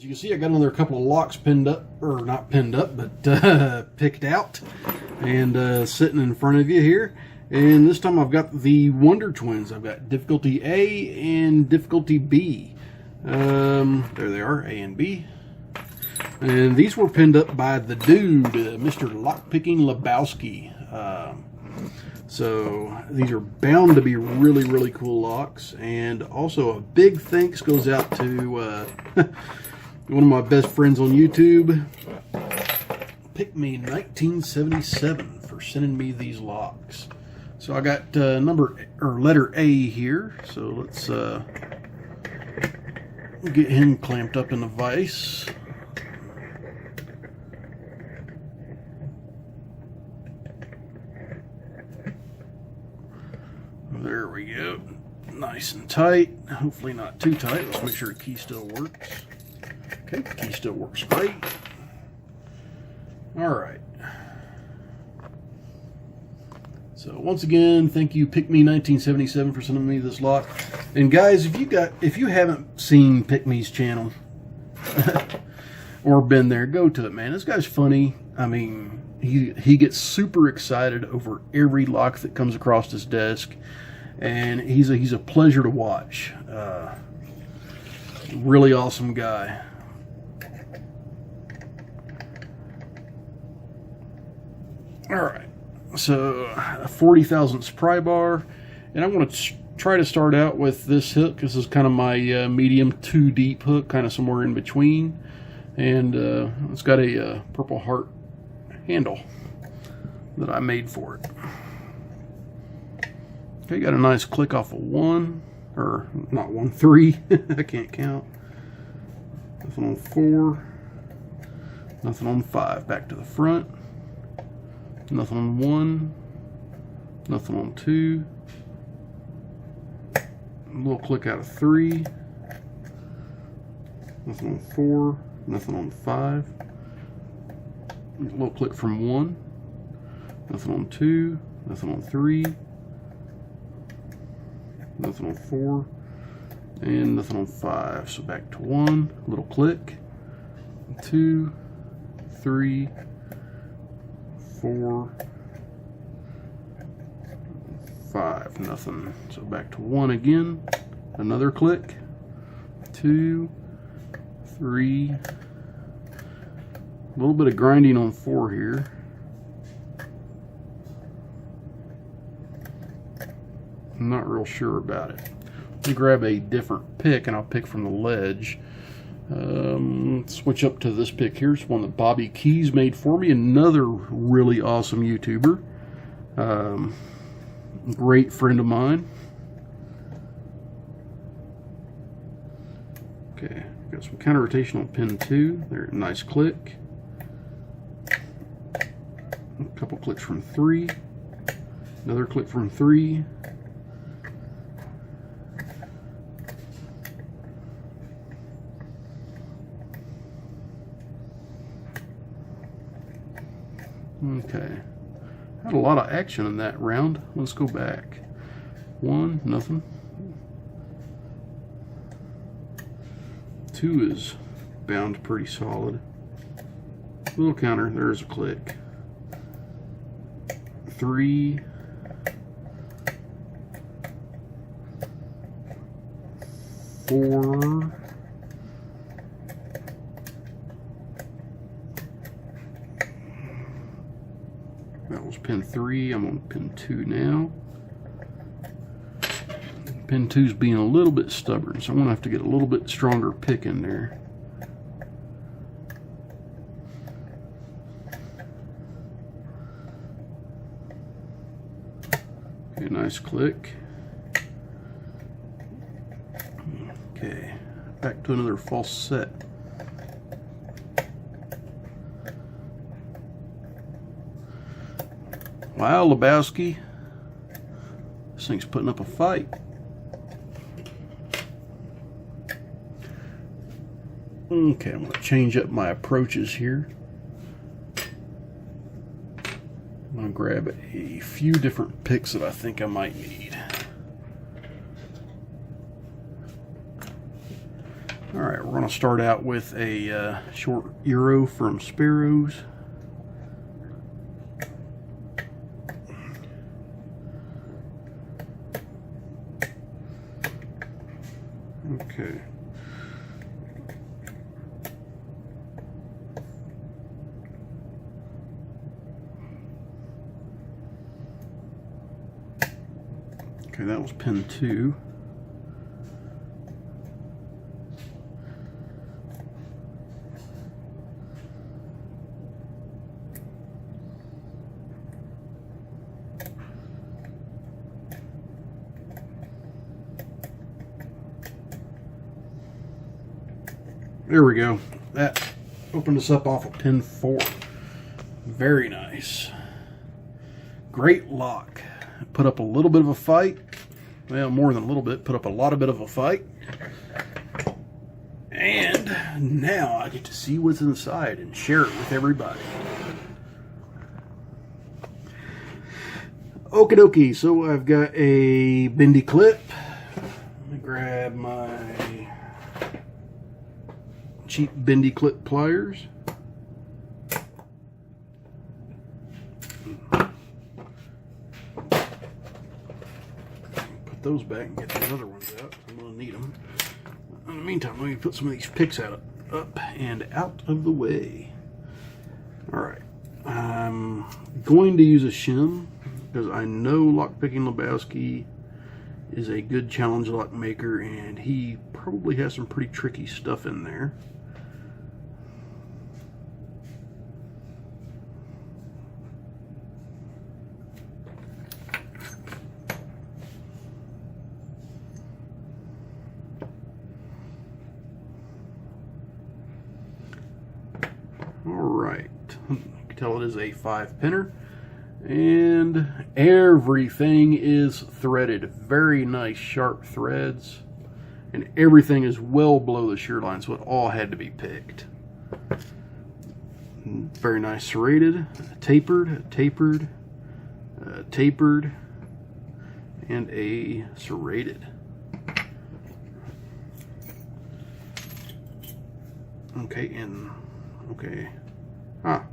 As you can see, I got another couple of locks pinned up, or not pinned up, but picked out and sitting in front of you here. And this time I've got the Wonder Twins. I've got difficulty A and difficulty B. There they are, A and B. And these were pinned up by the dude, Mr. Lockpicking Lebowski. So these are bound to be really, really cool locks. And also a big thanks goes out to one of my best friends on YouTube, PickME1977, for sending me these locks. So I got letter A here. So let's get him clamped up in the vise. There we go. Nice and tight. Hopefully not too tight. Let's make sure the key still works. Okay, the key still works great. Alright. So once again, thank you PickME1977 for sending me this lock. And guys, if you haven't seen PickMe's channel or been there, go to it, man. This guy's funny. I mean, he gets super excited over every lock that comes across his desk, and he's a pleasure to watch. Really awesome guy. All right, so a 40 thousandths pry bar, and I want to try to start out with this hook. This is kind of my medium to deep hook, kind of somewhere in between, and it's got a Purple Heart handle that I made for it. Okay, got a nice click off of 1, or not 1, 3. I can't count. Nothing on 4. Nothing on 5. Back to the front. Nothing on 1. Nothing on 2. A little click out of 3. Nothing on 4. Nothing on 5. A little click from 1. Nothing on 2. Nothing on 3. Nothing on 4. And nothing on 5. So back to 1. Little click. 2, 3, 4, 5. Nothing. So back to 1 again. Another click. 2, 3. A little bit of grinding on 4 here. I'm not real sure about it. Let me grab a different pick and I'll pick from the ledge. Switch up to this pick here. It's one that Bobby Keys made for me. Another really awesome YouTuber. Great friend of mine. Okay, got some counter rotation on pin 2. There, nice click. A couple clicks from 3. Another click from 3. Okay, had a lot of action in that round. Let's go back. 1, nothing. 2 is bound pretty solid. Little counter, there's a click. 3. 4. That was pin 3. I'm on pin 2 now. Pin 2's being a little bit stubborn, so I'm going to have to get a little bit stronger pick in there. Okay, nice click. Okay, back to another false set. Wow, Lebowski. This thing's putting up a fight. Okay, I'm going to change up my approaches here. I'm going to grab a few different picks that I think I might need. Alright, we're going to start out with a short Euro from Sparrows. Okay. Okay, that was pin 2. There we go. That opened us up off of pin 4. Very nice. Great lock. Put up a little bit of a fight. Well, more than a little bit. Put up a lot of a fight. And now I get to see what's inside and share it with everybody. Okie dokie. So I've got a bendy clip. Let me grab my cheap bendy clip pliers. Put those back and get the other ones out. I'm going to need them. In the meantime, let me put some of these picks up and out of the way. Alright. I'm going to use a shim because I know Lockpicking Lebowski is a good challenge lock maker, and he probably has some pretty tricky stuff in there. Alright, you can tell it is a 5-pinner, and everything is threaded. Very nice sharp threads, and everything is well below the shear line, so it all had to be picked. Very nice serrated, tapered, tapered, tapered, and a serrated. Okay, and okay.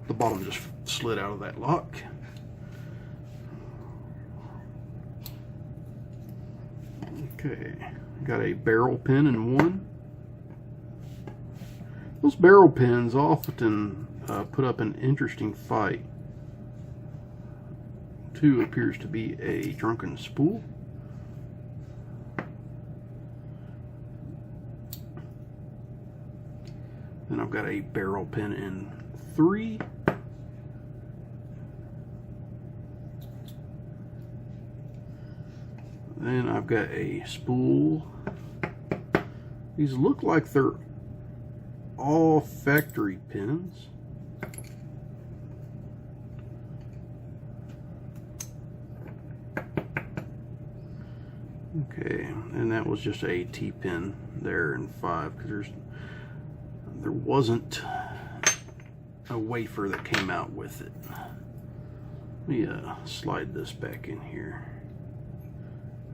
The bottom just slid out of that lock. Okay, got a barrel pin in one. Those barrel pins often put up an interesting fight. 2 appears to be a drunken spool. Then I've got a barrel pin in 3. Then I've got a spool. These look like they're all factory pins. Okay, and that was just a T-pin there in 5 because there wasn't a wafer that came out with it. Let me slide this back in here.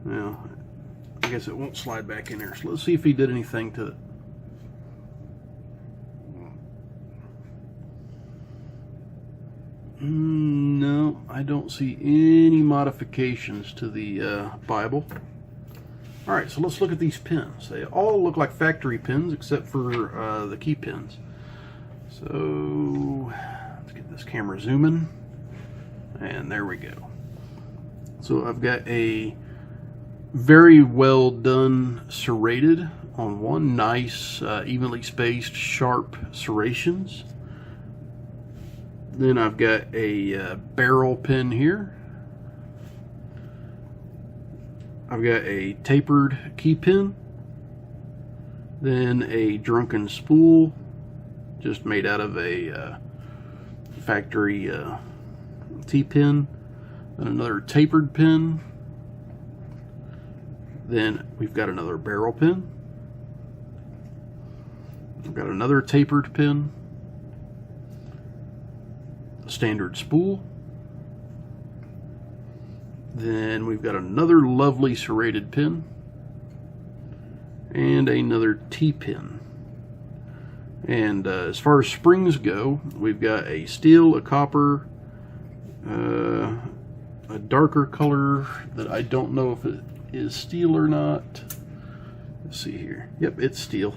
Well, I guess it won't slide back in there. So let's see if he did anything to it. No, I don't see any modifications to the Bible. Alright, so let's look at these pins. They all look like factory pins except for the key pins. So let's get this camera zooming, and there we go. So I've got a very well done serrated on one, nice evenly spaced sharp serrations. Then I've got a barrel pin here. I've got a tapered key pin, then a drunken spool just made out of a factory T-pin, then another tapered pin, then we've got another barrel pin, we've got another tapered pin, a standard spool, then we've got another lovely serrated pin, and another T-pin. And as far as springs go, we've got a steel, a copper, a darker color that I don't know if it is steel or not. Let's see here. Yep, it's steel.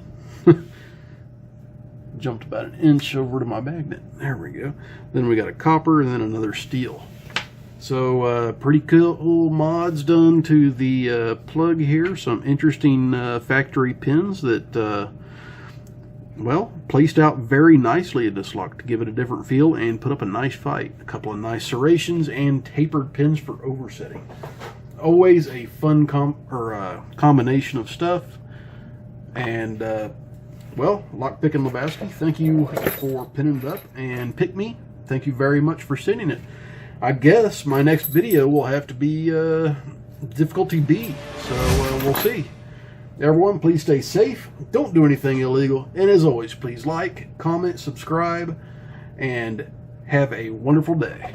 Jumped about an inch over to my magnet. There we go. Then we got a copper and then another steel. So pretty cool mods done to the plug here. Some interesting factory pins that well, placed out very nicely in this lock to give it a different feel and put up a nice fight. A couple of nice serrations and tapered pins for oversetting. Always a fun combination of stuff. And well, Lockpicking Lebowski, thank you for pinning it up, and PickME, thank you very much for sending it. I guess my next video will have to be difficulty B, so we'll see. Everyone, please stay safe, don't do anything illegal, and as always, please like, comment, subscribe, and have a wonderful day.